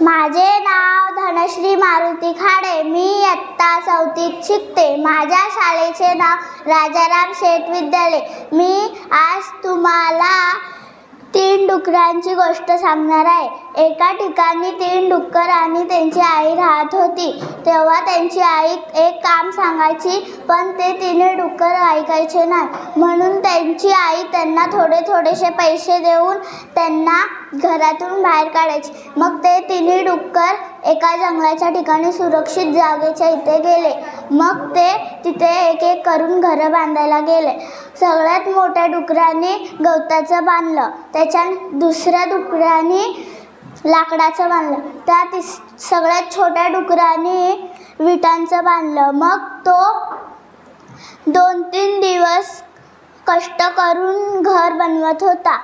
माझे नाव धनश्री मारुती खाडे. मी इयत्ता 4थीत शिकते. माझ्या शाळेचे नाव राजाराम शेठ विद्यालय. मी आज तुम्हाला 3 डुकरांची गोष्ट सांगणार आहे. एका ठिकाणी 3 डुक्कर आणि त्यांची आई राहत होती. तेव्हा त्यांची आई एक काम सांगायची, पण ते 3 डुक्कर ऐकायचे नाही. म्हणून त्यांची आई त्यांना थोडेसे पैसे देऊन त्यांना घरातून बाहेर काढायची. मग ते 3 डुक्कर एका जंगलाच्या ठिकाणी सुरक्षित जागेच्या इथे गेले. मग ते तिथे एक एक करून घरं बांधायला गेले. सगळ्यात मोठ्या डुकराने गवताचं बांधलं, त्याच्या दुसऱ्या डुकराने लाकडाचं बांधलं, त्या सगळ्यात छोट्या डुकराने विटांचं बांधलं. मग तो 2-3 दिवस कष्ट करून घर बनवत होता,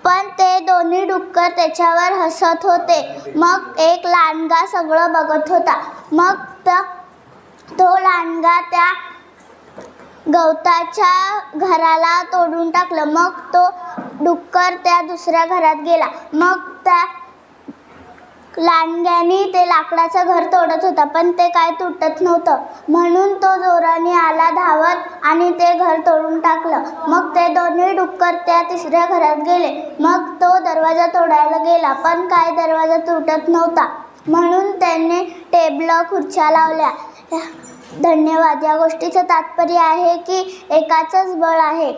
पण ते दोन्ही डुक्कर त्याच्यावर हसत होते. मग एक लांडगा सगळं बघत होता. मग तो लांडगा त्या गवताच्या घराला तोडून टाकलं. मग तो डुक्कर त्या दुसऱ्या घरात गेला. मग त्या लांडग्याने ते लाकडाचं घर तोडत होता, पण ते काय तुटत नव्हतं. म्हणून तो जोराने आला धावत आणि ते घर तोडून टाकलं. मग ते दोन्ही डुक्कर त्या तिसऱ्या घरात गेले. मग तो दरवाजा तोडायला गेला, पण काय दरवाजा तुटत नव्हता. म्हणून त्यांनी टेबलं खुर्च्या लावल्या. धन्यवाद. या गोष्टीचं तात्पर्य आहे की एकाचंच बळ आहे.